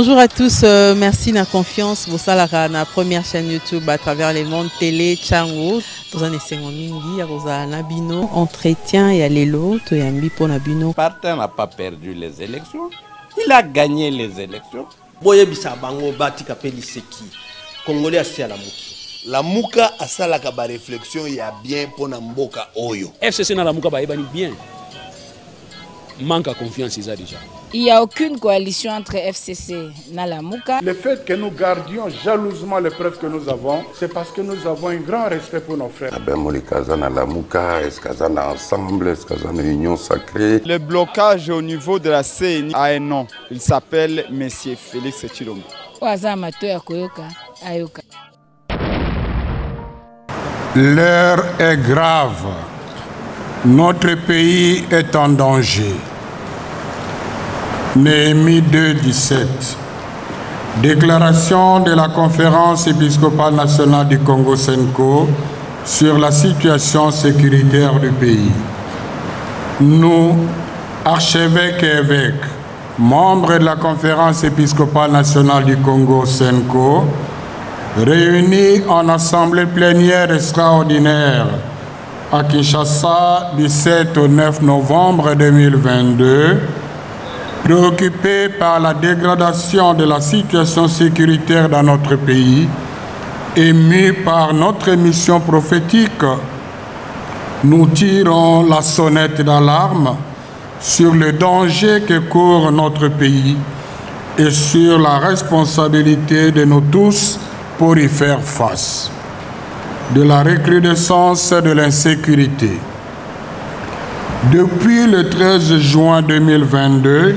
Bonjour à tous, merci de la confiance. Vous savez la première chaîne YouTube à travers les mondes télé Tchango. Vous en êtes mingi, vous avez un bino entretien et aller l'autre et un bipo na bino. Partin n'a pas perdu les élections, il a gagné les élections. Boye bisa bango bati kapeli seki. Congolais asi la muki. La muka asala ka ba réflexion ya bien pona mboka oyo. FCC na la muka ba ebani bien. Manque à confiance ils a déjà. Il n'y a aucune coalition entre FCC et Nalamuka. Le fait que nous gardions jalousement les preuves que nous avons, c'est parce que nous avons un grand respect pour nos frères. Ensemble, union sacrée. Le blocage au niveau de la CNI a un nom. Il s'appelle Monsieur Félix Tshilombo. L'heure est grave. Notre pays est en danger. Néhémie 2:17. Déclaration de la Conférence épiscopale nationale du Congo Senko sur la situation sécuritaire du pays. Nous, archevêques et évêques, membres de la Conférence épiscopale nationale du Congo Senko, réunis en assemblée plénière extraordinaire à Kinshasa du 7 au 9 novembre 2022, préoccupés par la dégradation de la situation sécuritaire dans notre pays, émus par notre mission prophétique, nous tirons la sonnette d'alarme sur le danger que court notre pays et sur la responsabilité de nous tous pour y faire face. De la recrudescence de l'insécurité. Depuis le 13 juin 2022,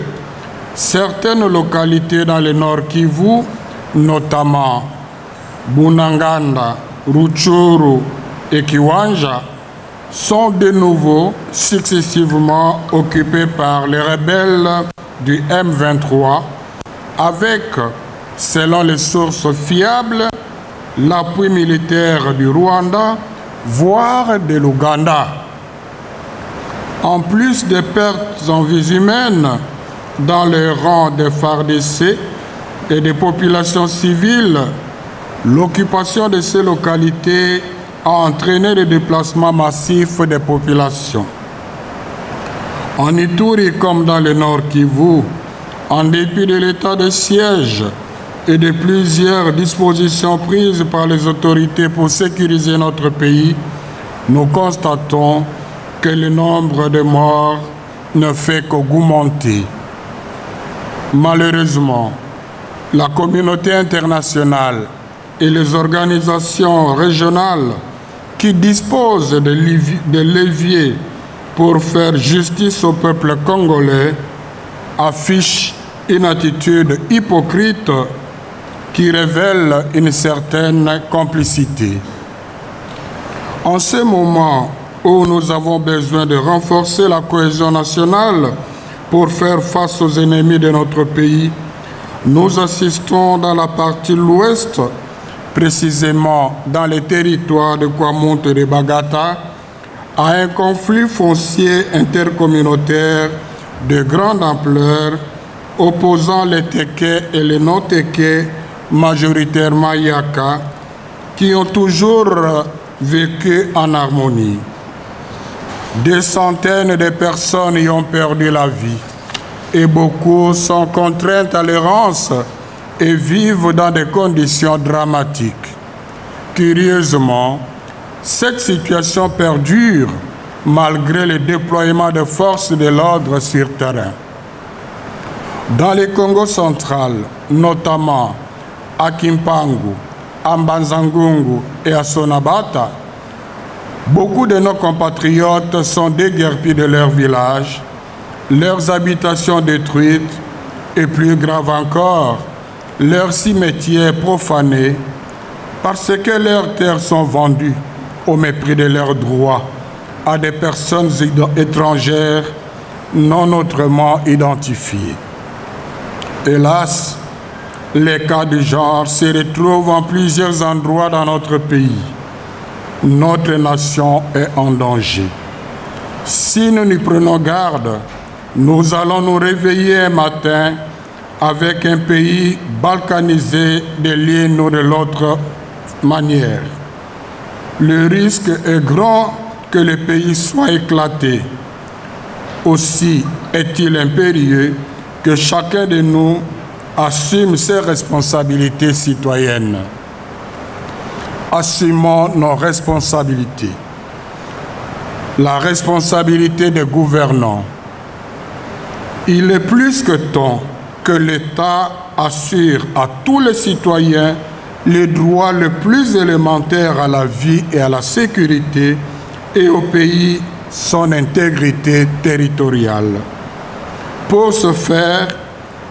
certaines localités dans le Nord Kivu, notamment Bunanganda, Rutshuru et Kiwanja, sont de nouveau successivement occupées par les rebelles du M23 avec, selon les sources fiables, l'appui militaire du Rwanda, voire de l'Ouganda. En plus des pertes en vies humaines dans les rangs des FARDC et des populations civiles, l'occupation de ces localités a entraîné le déplacement massif des populations. En Ituri comme dans le Nord Kivu, en dépit de l'état de siège et de plusieurs dispositions prises par les autorités pour sécuriser notre pays, nous constatons que le nombre de morts ne fait qu'augmenter. Malheureusement, la communauté internationale et les organisations régionales qui disposent de leviers pour faire justice au peuple congolais affichent une attitude hypocrite qui révèle une certaine complicité. En ce moment où nous avons besoin de renforcer la cohésion nationale pour faire face aux ennemis de notre pays, nous assistons dans la partie de l'Ouest, précisément dans les territoires de Kwamout et de Bagata, à un conflit foncier intercommunautaire de grande ampleur opposant les Téké et les non-Téké, majoritairement Yaka, qui ont toujours vécu en harmonie. Des centaines de personnes y ont perdu la vie et beaucoup sont contraintes à l'errance et vivent dans des conditions dramatiques. Curieusement, cette situation perdure malgré le déploiement de forces de l'ordre sur terrain. Dans le Congo central, notamment à Kimpangu, à Mbanzangungu et à Sonabata, beaucoup de nos compatriotes sont déguerpis de leurs villages, leurs habitations détruites et, plus grave encore, leurs cimetières profanés parce que leurs terres sont vendues au mépris de leurs droits à des personnes étrangères non autrement identifiées. Hélas, les cas du genre se retrouvent en plusieurs endroits dans notre pays. Notre nation est en danger. Si nous n'y prenons garde, nous allons nous réveiller un matin avec un pays balkanisé de l'une ou de l'autre manière. Le risque est grand que le pays soit éclaté. Aussi est-il impérieux que chacun de nous assume ses responsabilités citoyennes. Assumons nos responsabilités. La responsabilité des gouvernants. Il est plus que temps que l'État assure à tous les citoyens les droits les plus élémentaires à la vie et à la sécurité et au pays son intégrité territoriale. Pour ce faire,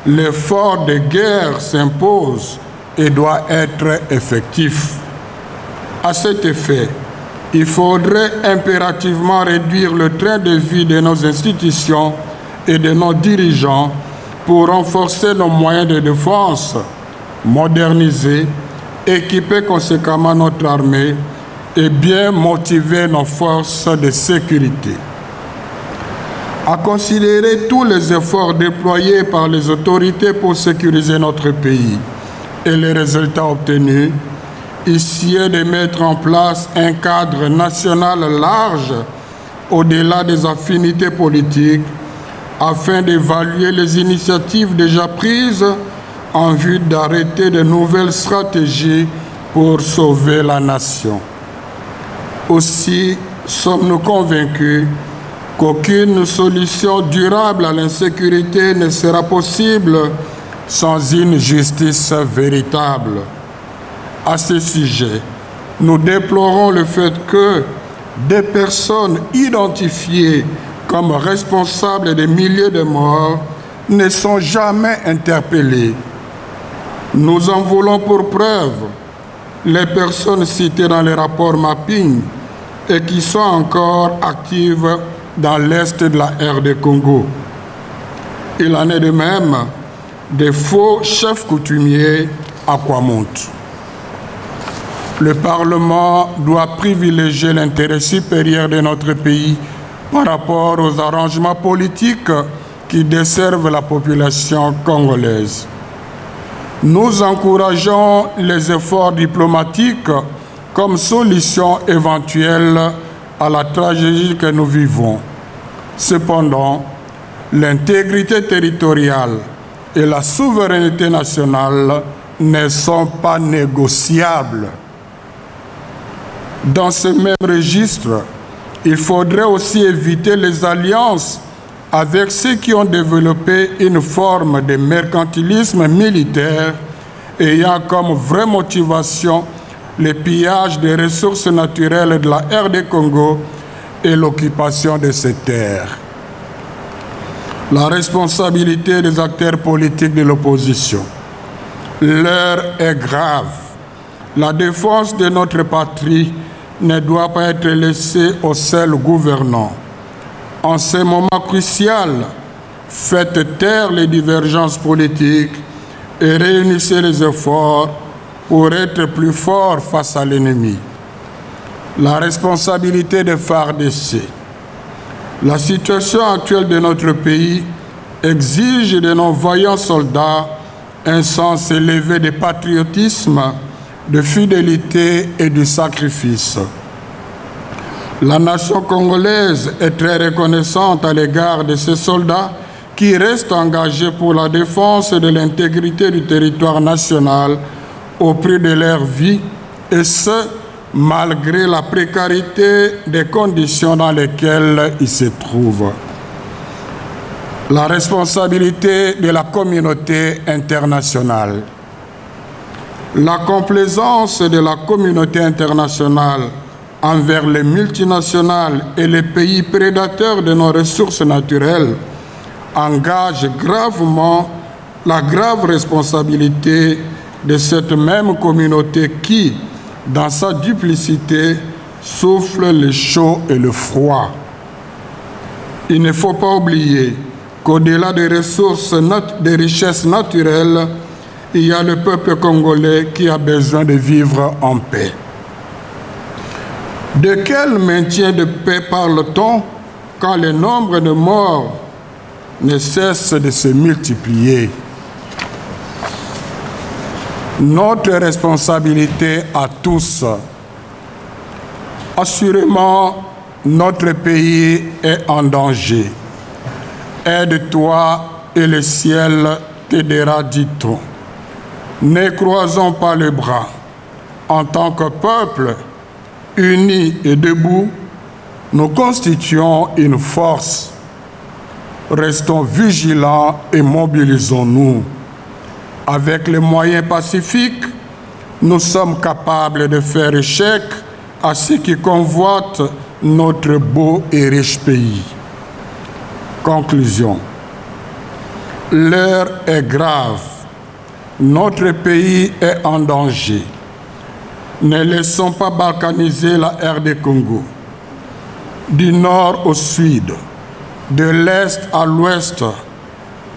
l'effort de guerre s'impose et doit être effectif. À cet effet, il faudrait impérativement réduire le train de vie de nos institutions et de nos dirigeants pour renforcer nos moyens de défense, moderniser, équiper conséquemment notre armée et bien motiver nos forces de sécurité. À considérer tous les efforts déployés par les autorités pour sécuriser notre pays et les résultats obtenus, ici est de mettre en place un cadre national large au-delà des affinités politiques afin d'évaluer les initiatives déjà prises en vue d'arrêter de nouvelles stratégies pour sauver la nation. Aussi sommes-nous convaincus qu'aucune solution durable à l'insécurité ne sera possible sans une justice véritable. À ce sujet, nous déplorons le fait que des personnes identifiées comme responsables des milliers de morts ne sont jamais interpellées. Nous en voulons pour preuve les personnes citées dans les rapports mapping et qui sont encore actives dans l'est de la RD Congo. Il en est de même des faux chefs coutumiers à Kwamount. Le Parlement doit privilégier l'intérêt supérieur de notre pays par rapport aux arrangements politiques qui desservent la population congolaise. Nous encourageons les efforts diplomatiques comme solution éventuelle à la tragédie que nous vivons. Cependant, l'intégrité territoriale et la souveraineté nationale ne sont pas négociables. Dans ce même registre, il faudrait aussi éviter les alliances avec ceux qui ont développé une forme de mercantilisme militaire ayant comme vraie motivation le pillage des ressources naturelles de la RD Congo et l'occupation de ces terres. La responsabilité des acteurs politiques de l'opposition. L'heure est grave. La défense de notre patrie ne doit pas être laissée aux seuls gouvernants. En ce moment crucial, faites taire les divergences politiques et réunissez les efforts pour être plus forts face à l'ennemi. La responsabilité des FARDC. La situation actuelle de notre pays exige de nos vaillants soldats un sens élevé de patriotisme, de fidélité et de sacrifice. La nation congolaise est très reconnaissante à l'égard de ces soldats qui restent engagés pour la défense de l'intégrité du territoire national au prix de leur vie, et ce, malgré la précarité des conditions dans lesquelles ils se trouvent. La responsabilité de la communauté internationale. La complaisance de la communauté internationale envers les multinationales et les pays prédateurs de nos ressources naturelles engage gravement la grave responsabilité de cette même communauté qui, dans sa duplicité, souffle le chaud et le froid. Il ne faut pas oublier qu'au-delà des ressources, des richesses naturelles, il y a le peuple congolais qui a besoin de vivre en paix. De quel maintien de paix parle-t-on quand le nombre de morts ne cesse de se multiplier? notre responsabilité à tous. Assurément, notre pays est en danger. Aide-toi et le ciel t'aidera, dit-on. Ne croisons pas les bras. En tant que peuple, unis et debout, nous constituons une force. Restons vigilants et mobilisons-nous. Avec les moyens pacifiques, nous sommes capables de faire échec à ceux qui convoitent notre beau et riche pays. Conclusion. L'heure est grave. Notre pays est en danger. Ne laissons pas balkaniser la RD Congo. Du nord au sud, de l'est à l'ouest,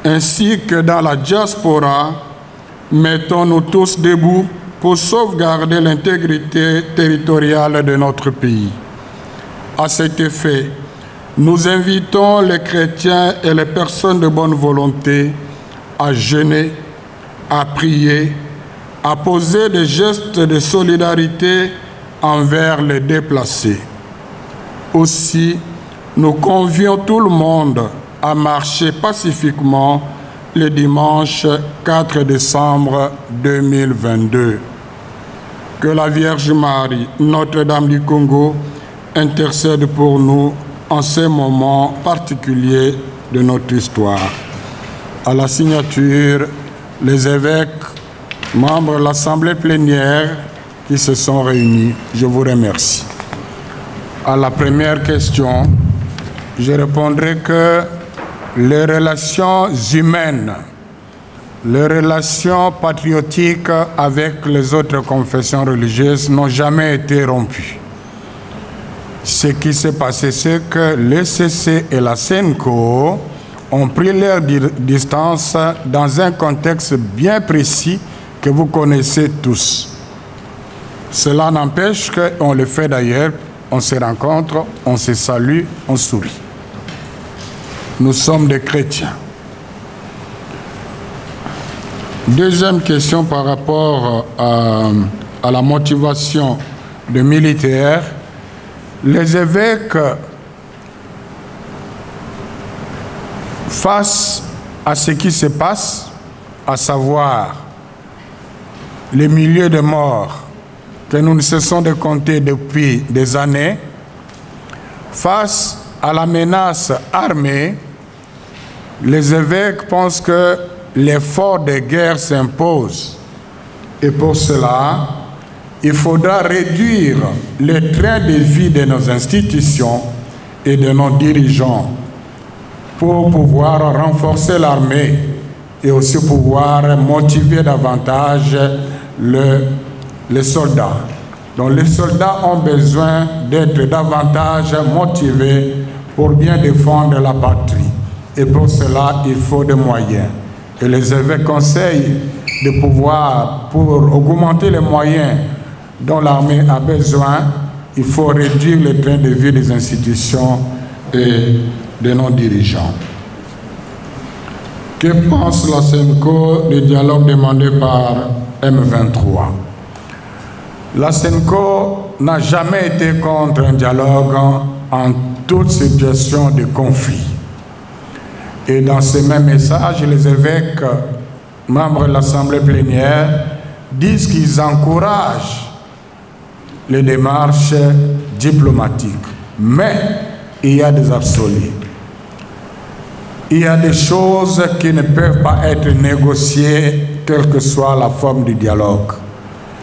ainsi que dans la diaspora, mettons-nous tous debout pour sauvegarder l'intégrité territoriale de notre pays. À cet effet, nous invitons les chrétiens et les personnes de bonne volonté à jeûner, à prier, à poser des gestes de solidarité envers les déplacés. Aussi, nous convions tout le monde à marcher pacifiquement le dimanche 4 décembre 2022. Que la Vierge Marie, Notre-Dame du Congo, intercède pour nous en ces moments particuliers de notre histoire. À la signature, les évêques, membres de l'Assemblée plénière qui se sont réunis, je vous remercie. À la première question, je répondrai que les relations humaines, les relations patriotiques avec les autres confessions religieuses n'ont jamais été rompues. Ce qui s'est passé, c'est que le CC et la SENCO ont pris leur distance dans un contexte bien précis que vous connaissez tous. Cela n'empêche qu'on le fait d'ailleurs, on se rencontre, on se salue, on sourit. Nous sommes des chrétiens. Deuxième question par rapport à la motivation des militaires. Les évêques, face à ce qui se passe, à savoir les milliers de morts que nous ne cessons de compter depuis des années, face à la menace armée, les évêques pensent que l'effort de guerre s'impose. Et pour cela, il faudra réduire le train de vie de nos institutions et de nos dirigeants pour pouvoir renforcer l'armée et aussi pouvoir motiver davantage les soldats. Donc les soldats ont besoin d'être davantage motivés pour bien défendre la patrie. Et pour cela, il faut des moyens. Et les évêques conseillent de pouvoir, pour augmenter les moyens dont l'armée a besoin, il faut réduire le train de vie des institutions et de nos dirigeants. Que pense la SENCO du dialogue demandé par M23? La SENCO n'a jamais été contre un dialogue en toute situation de conflit. Et dans ce même message, les évêques, membres de l'Assemblée plénière, disent qu'ils encouragent les démarches diplomatiques. Mais il y a des absolus. Il y a des choses qui ne peuvent pas être négociées, quelle que soit la forme du dialogue.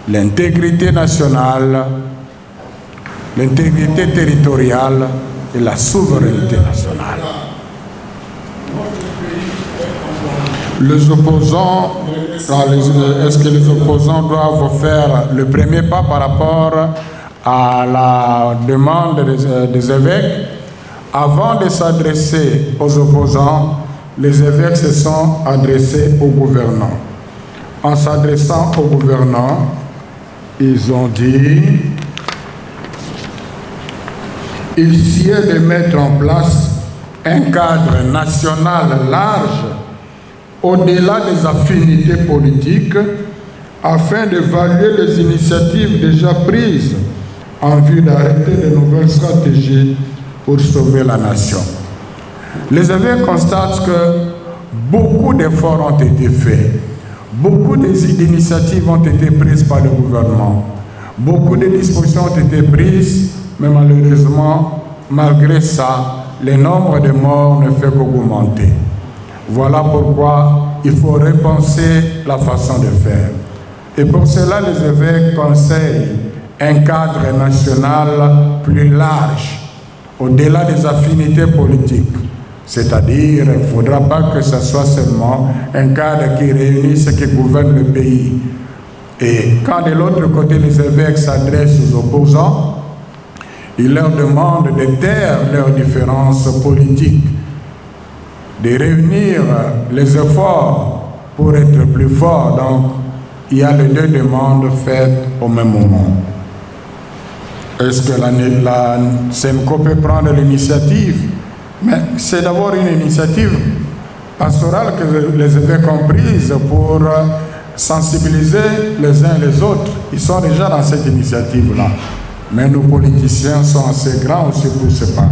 L'intégrité nationale, l'intégrité territoriale et la souveraineté nationale. Les opposants, est-ce que les opposants doivent faire le premier pas par rapport à la demande des évêques? Avant de s'adresser aux opposants, les évêques se sont adressés aux gouvernants. En s'adressant aux gouvernants, ils ont dit il sied de mettre en place un cadre national large au-delà des affinités politiques afin d'évaluer les initiatives déjà prises en vue d'arrêter de nouvelles stratégies pour sauver la nation. Les évêques constatent que beaucoup d'efforts ont été faits, beaucoup d'initiatives ont été prises par le gouvernement, beaucoup de dispositions ont été prises, mais malheureusement, malgré ça, le nombre de morts ne fait qu'augmenter. Voilà pourquoi il faut repenser la façon de faire. Et pour cela, les évêques conseillent un cadre national plus large, au-delà des affinités politiques. C'est-à-dire, il ne faudra pas que ce soit seulement un cadre qui réunisse ceux qui gouvernent le pays. Et quand de l'autre côté, les évêques s'adressent aux opposants, ils leur demandent de taire leurs différences politiques, de réunir les efforts pour être plus forts. Donc, il y a les deux demandes faites au même moment. Est-ce que la SENCO peut prendre l'initiative? Mais c'est d'abord une initiative pastorale que les évêques ont prise pour sensibiliser les uns les autres. Ils sont déjà dans cette initiative-là. Mais nos politiciens sont assez grands aussi pour se parler.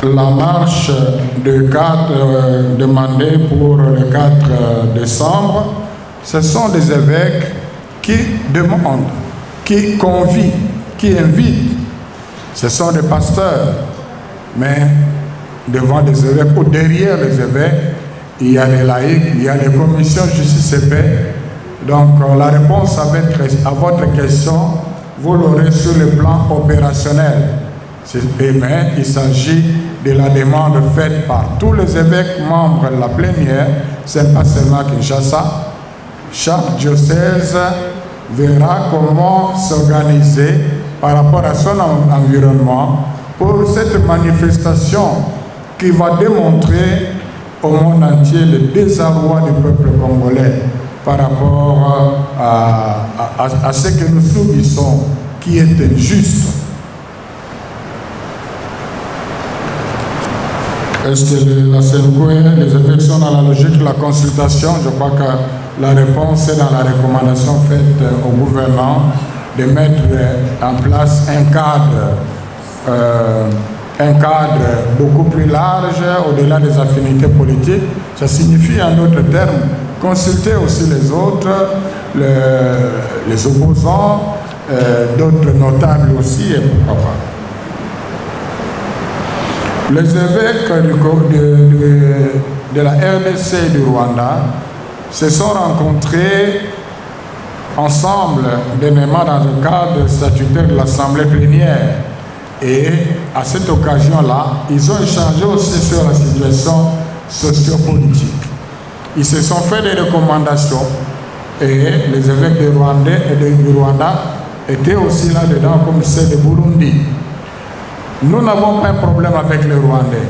La marche demandée pour le 4 décembre, ce sont des évêques qui demandent, qui convient, qui invitent. Ce sont des pasteurs, mais devant des évêques ou derrière les évêques, il y a les laïcs, il y a les commissions justice et paix. Donc la réponse à votre question, vous l'aurez sur le plan opérationnel. Mais il s'agit de la demande faite par tous les évêques membres de la plénière. Ce n'est pas seulement Kinshasa. Chaque diocèse verra comment s'organiser par rapport à son environnement pour cette manifestation qui va démontrer au monde entier le désarroi du peuple congolais par rapport à ce que nous subissons qui est injuste. Est-ce que la SENCO, les évêques sont dans la logique de la consultation? Je crois que la réponse est dans la recommandation faite au gouvernement de mettre en place un cadre beaucoup plus large au-delà des affinités politiques. Ça signifie en d'autres termes consulter aussi les autres, les opposants, d'autres notables aussi, et pourquoi pas. Les évêques de la RDC et du Rwanda se sont rencontrés ensemble, dernièrement dans le cadre statutaire de l'Assemblée plénière. Et à cette occasion-là, ils ont échangé aussi sur la situation sociopolitique. Ils se sont fait des recommandations et les évêques du Rwanda étaient aussi là-dedans comme ceux de Burundi. Nous n'avons pas un problème avec les Rwandais.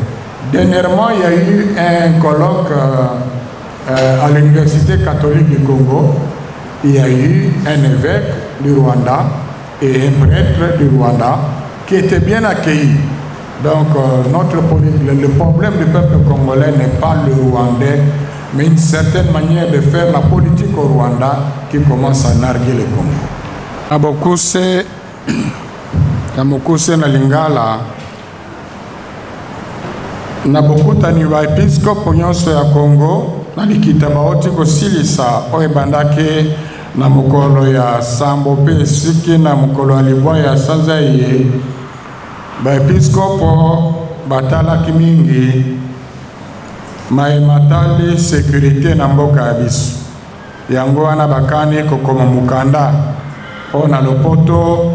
Dernièrement, il y a eu un colloque à l'Université catholique du Congo. Il y a eu un évêque du Rwanda et un prêtre du Rwanda qui étaient bien accueillis. Donc, le problème du peuple congolais n'est pas le Rwandais, mais une certaine manière de faire la politique au Rwanda qui commence à narguer le Congo. Namokuse na Lingala na bokutani ba episkopo nyonso ya Congo na likita baoti kosilisa oyo ebandaki na mokolo ya sambo pe siki na mokolo ya libwa ya sanza ye ba episkopo batalaki mingi maematali sécurité na mboka ya biso yango wana bakani kokoma mukanda o na lopoto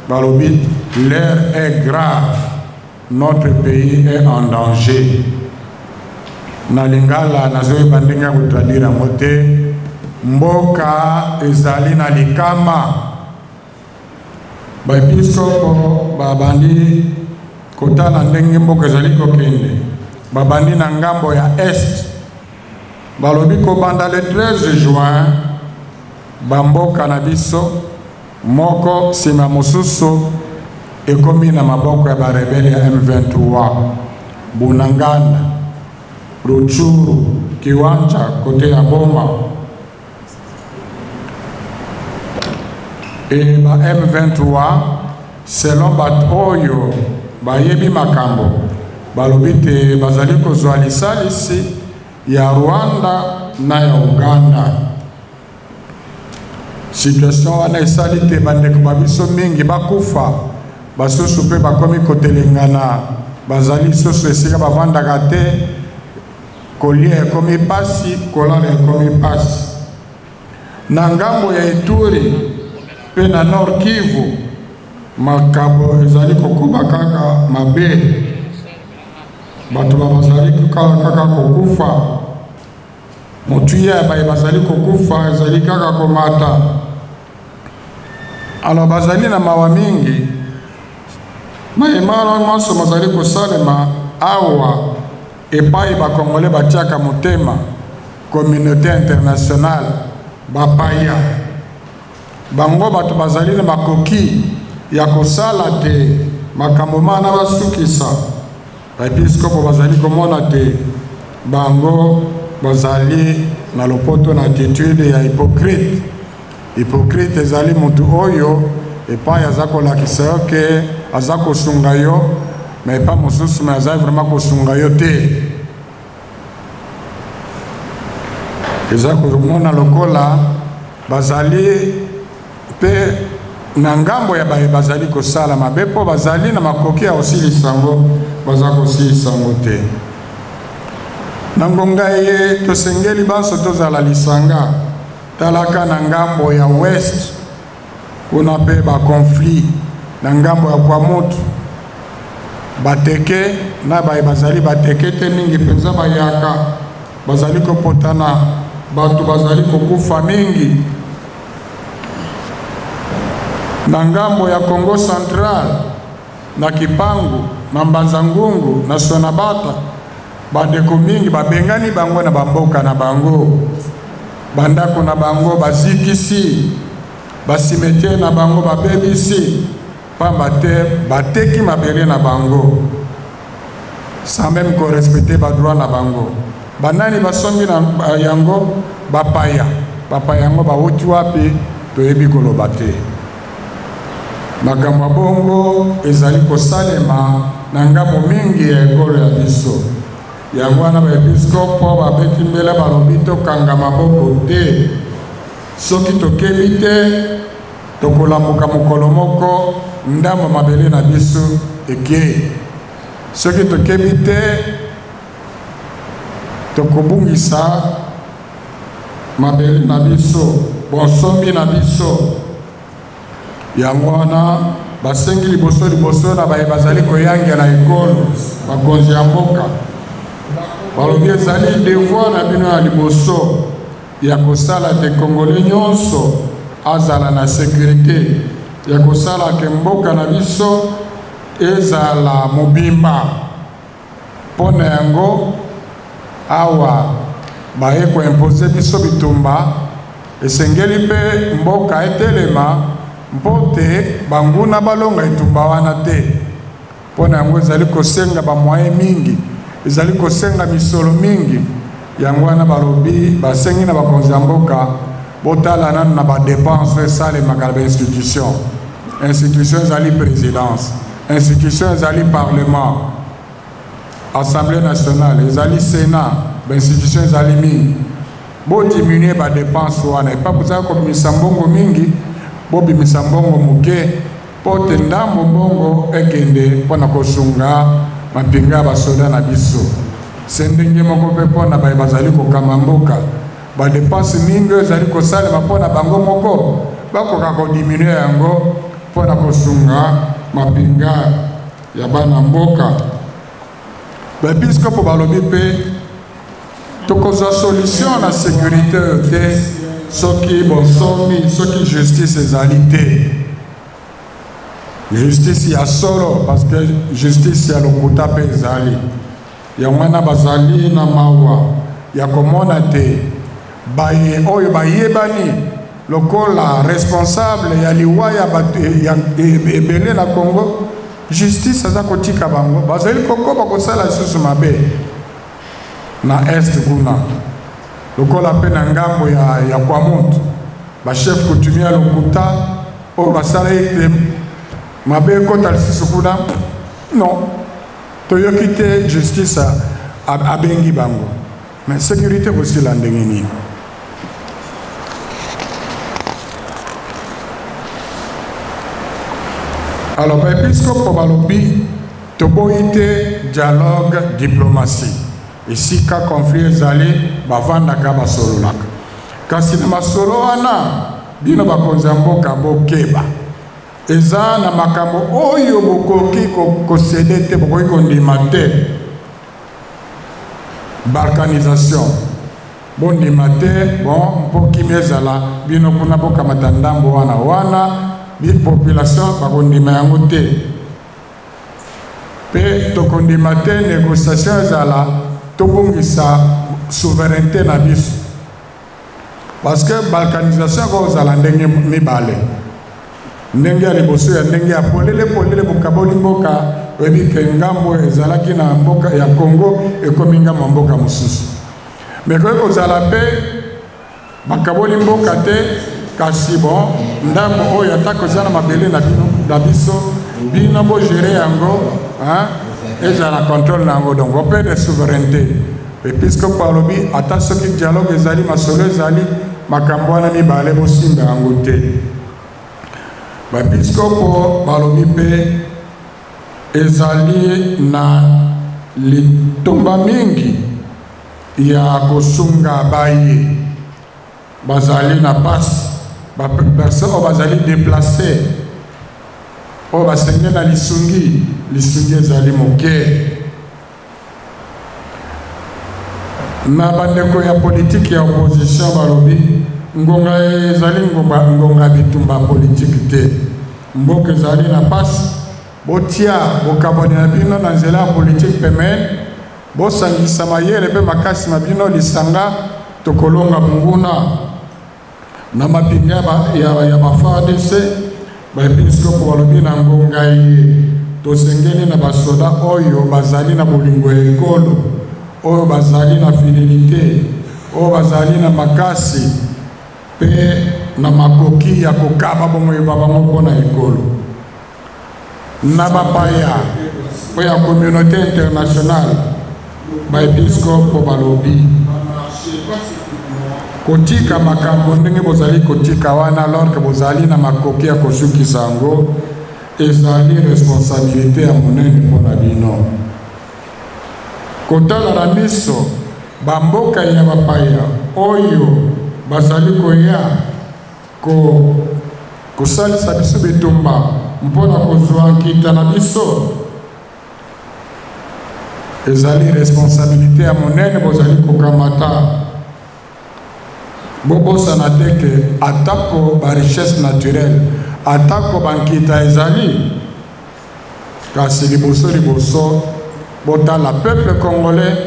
balobi. L'air est grave, notre pays est en danger. Na Lingala nazoe bandinga kutradira mote mboka ezali na likama. Ba episkopo babandi kotala ndenge mboka ezali kokende. Babandi na ngambo ya est. Balobi ko banda le 13 juin bamboka na biso moko sima mosusu ekomi na maboko ya barebele ya M23. Bunangana, Ruchuru, Kiwanja, côté ya Boma. Et ba M23, selon Batoyo, Bayebi Makambo, Balobite Bazaliko Zwalisalisi, ya Rwanda na ya Uganda. Situation wana esalite bandeko babiso mingi bakufa, basusu pe bakomi kotelengana, bazali soso esika bavandaka te, kolia ekomi pasi, kolala ekomi pasi. Na ngambo ya Ituri pe na Nord Kivu, makabo ezali kokuba kaka mabe, bato bazali kaka kokufa, motuya bazali kokufa ezali kaka komata. Alors bazali na mawa mingi, maemala maso bazali kosalema awa epai bakongole batiaka motema communauté internationale bapaya. Bango bato bazali na makoki ya kosala te makambo mana basukisa. Episkopo bazali komona te bango bazali na lopoto na attitude ya hypocrite. Hypocrite ezali mutu oyo epai aza kolakisa yo ke aza kosunga yo, mais epai mosusu me azali vraiment kosunga yo te. Eza komona lokola bazali pe na ngambo ya bazali kosala mabe po bazali na makoki ya kosilisa yango, baza kosilisa yango te. Na ngonga ye tosengeli baso tozala lisanga, talaka na ngambo ya west kuna pe ba conflit na ngambo ya kwa motu bateke na bazali bateke te mingi penza bayaka, bazali kopotana, bato bazali kokufa mingi. Na ngambo ya Congo Central na Kipangu na Mbanzangungu na Sonabata, bandeko mingi babengani bango na bamboka na bango, bandako na bango bazikisi, basimetiere na bango babebisi, pamba te bateki mabele na bango sans même correspecter ba droit na bango. Banani basombi na yango bapaya yango bawuti wapi toyebi koloba te. Makambo bongo ezali kosalema na ngambo mingi ya ekolo ya biso. Yango wana baepiskopo babeti mbela balobi tokanga maboko te. Soki tokebi te tokolamuka mokolo moko ndambo mabele na biso eke. Soki tokebi te tokobungisa mabele na biso, bonsombi na biso. Yango wana basengi liboso na bazali koyangia na ekolo bakonzi ya mboka. Balobi ezali devoir na bino ya liboso ya kosala te Congolais nyonso azala na sécurité, ya kosala ke mboka na biso ezala mobimba. Pona yango awa baye ko imposer biso bitumba, esengeli pe mboka etelema mpote banguna balonga itumba wana te. Pona yango ezali kosenga ba moyen mingi, ezali kosenga misolo mingi. Yango wana balobi basengi na bakonzi ya mboka botala nanu na ba dépense esale makalaba institution. Institution ezali présidence, institution ezali parlement, assemblée nationale, ezali sénat, institution ezali mingi. Bo diminuer ba dépense wana epa kuza ko misambongo mingi, bo bimisambongo muke pote ndambo bongo ekende pona kosunga mapinga basoda na biso. Sendenge moko pe pona bazali kokama mboka, ba dépense mingi ezali kosalema pona bango moko bakoka kodiminuer yango pona kosunga mapinga ya bana mboka. Baepiskopo balobi pe tokozwa solution na sécurité te soki bonsomi, soki justice ezali te. Justice ya solo, parce que justice ya lokuta pe ezali. Yango wana bazali na mawa ya komona te baye oyo bayebani lokola responsable ya liwa ya ebele na Congo justice aza kotika bango bazali kokoba kosala lisusu mabe na est kuna lokola mpe na ngambo ya Kwamoto bachef coutumier lokuta oyo basala ete mabe ekota lisusu kuna non toyoki te justice abengi bango mais sécurité kosila ndenge nini. Alors, l'épiscope balobi toboyi te dialogue diplomatie. Ici, ka conflit ezali bavandaka basololaka. Kasi na masolo wana bino bakonzi mboka bokeba. Eza na makambo oyo bokoki kosede te bokoki kondima te. Balkanisation. Bondima te, bon, mpoki mezala bino kuna boka matandambo wana. Bi population bakondima yango te pe tokondima te négociation ezala tobongisa souveraineté na biso parce que balkanisation kozala ndenge mibale ndenge ya liboso ya ndenge ya polele bokaboli mboka oyebi ke ngambo ezalaki na mboka ya Congo ekomi ngambo mboka mosusu mais koki kozala mpe bakaboli mboka te kasi bon ndambo oyo atako zana mabele na biso bino bo gérer yango ezala contrôle nango donc on perd de souveraineté et puisque palobi ata soki dialogue ezali masolo ezali makambo wana mibale bosimba yango te ba puisque palobi pe ezali na litomba mingi ya kosunga baye bazali na passe personne bazali déplacé o basenge na lisungi ezali moke na bandeko ya politique ya opposition balobi ngonga ezali ngonga bitumba politique te mboka ezali na passe botia bokaboni na bino na nzela ya politique pemene bosangisa mayele mpe makasi na bino lisanga tokolonga munguna na mapinga ya FARDC baepiskopo balobi na ngonga ye tosengeli na basoda oyo bazali na bolingo ya ekolo oyo bazali na fidélité oyo bazali na makasi pe na makoki ya kokaba bomoyeba bango mpona ekolo na bapaya po ya communauté internationale baepiskopo balobi kotika makambo ndenge bozali kotika wana alors que bozali na makoki ya kosukisa yango ezali responsabilité ya monene mpona bino kotala na miso bamboka ya bapaya oyo bazali koya kosalisa biso bitumba mpona kozwa nkita na biso ezali responsabilité ya monene bozali kokamata bobosana te ke atako ba richesse naturelle atako bankita ezali kasi liboso botala peuple congolais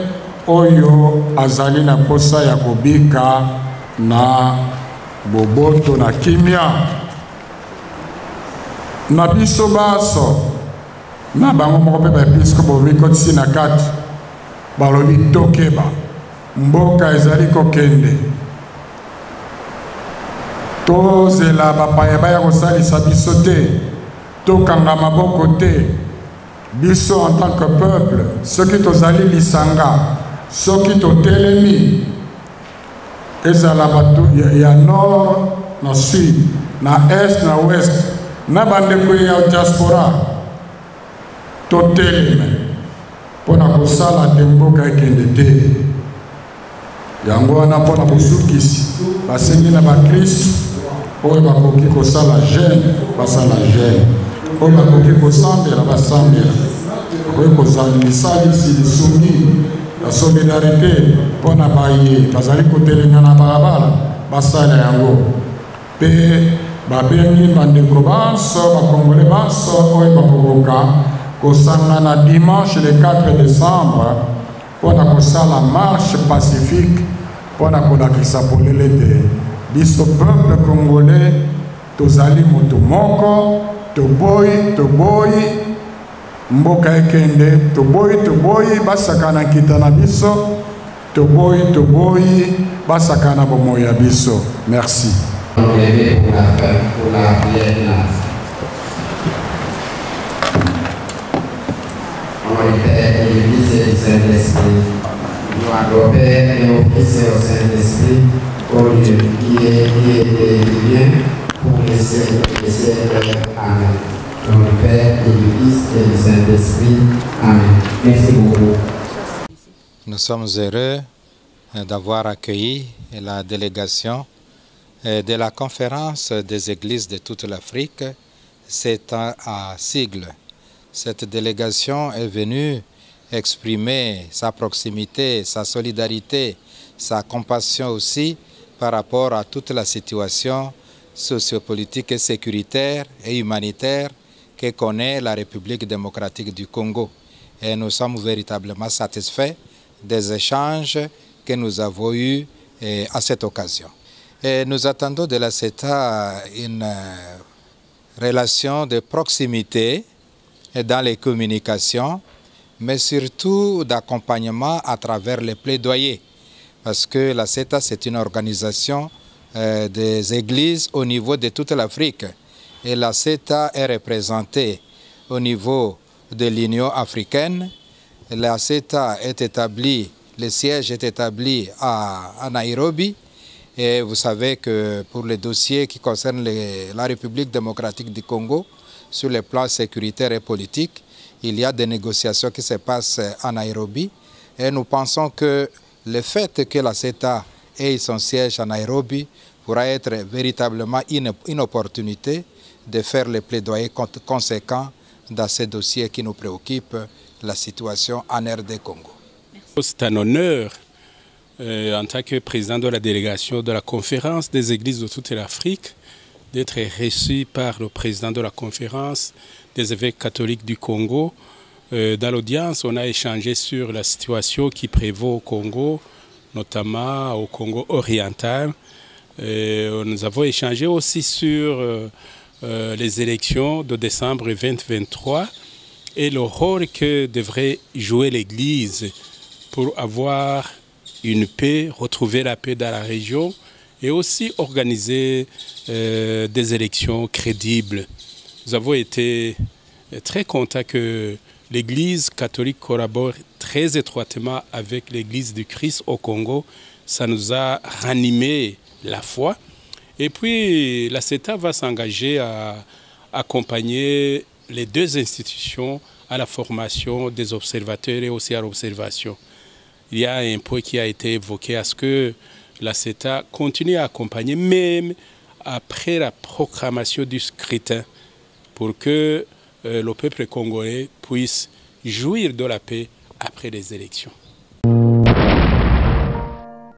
oyo azali na posa ya kobika na boboto na kimia na biso baso na bango moko mpe baepiskopo bobikotisi na kati balobi tokeba mboka ezali kokende tozela bapaya baya kosalisa biso te tokanga maboko te biso en tant que peuple soki tozali lisanga soki totelemi ezala bato ya nord na sud na est na ouest na bandeko ya diaspora toteleme mpona kosala te mboka ekende te yango wana mpona bosukisi basengi na bakristu oyo bakoki kosala jeune basala jeune oyo bakoki kosambela basambela oyo kozalisa lisungi ya solidarité mpona baye bazali kotelenga na balabala basala yango mpe babengi bandeko banso bakongole banso oyo bakokoka kosangana dimanche le 4 décembre mpona kosala marche pacifique mpona kolakisa polele te biso peuple congolais tozali moto moko toboyi mboka ekende toboyi basakana nkita na biso toboyi basakana bomoi ya biso. Merci. Père et le Fils et le Saint-Esprit, gloire au Père et au Fils et au Saint-Esprit, au Dieu qui est, qui vient, pour les siècles. Amen. Dans le Père et le Fils et le Saint-Esprit. Amen. Merci beaucoup. Nous sommes heureux d'avoir accueilli la délégation de la conférence des églises de toute l'Afrique, c'est à sigle. Cette délégation est venue exprimer sa proximité, sa solidarité, sa compassion aussi par rapport à toute la situation sociopolitique et sécuritaire et humanitaire que connaît la République démocratique du Congo. Et nous sommes véritablement satisfaits des échanges que nous avons eus à cette occasion. Et nous attendons de la CETA une relation de proximité dans les communications, mais surtout d'accompagnement à travers les plaidoyers. Parce que la CETA, c'est une organisation des églises au niveau de toute l'Afrique. Et la CETA est représentée au niveau de l'Union africaine. La CETA est établie, le siège est établi à Nairobi. Et vous savez que pour les dossiers qui concernent la République démocratique du Congo, sur le plan sécuritaire et politique, il y a des négociations qui se passent à Nairobi. Et nous pensons que le fait que la CETA ait son siège à Nairobi pourra être véritablement une opportunité de faire les plaidoyers conséquents dans ces dossiers qui nous préoccupent, la situation en RD Congo. C'est un honneur en tant que président de la délégation de la conférence des églises de toute l'Afrique d'être reçu par le président de la conférence des évêques catholiques du Congo. Dans l'audience, on a échangé sur la situation qui prévaut au Congo, notamment au Congo oriental. Nous avons échangé aussi sur les élections de décembre 2023 et le rôle que devrait jouer l'Église pour avoir une paix, retrouver la paix dans la région et aussi organiser des élections crédibles. Nous avons été très contents que l'Église catholique collabore très étroitement avec l'Église du Christ au Congo. Ça nous a ranimé la foi. Et puis la CETA va s'engager à accompagner les deux institutions à la formation des observateurs et aussi à l'observation. Il y a un point qui a été évoqué, à ce que la CETA continue à accompagner même après la proclamation du scrutin pour que le peuple congolais puisse jouir de la paix après les élections.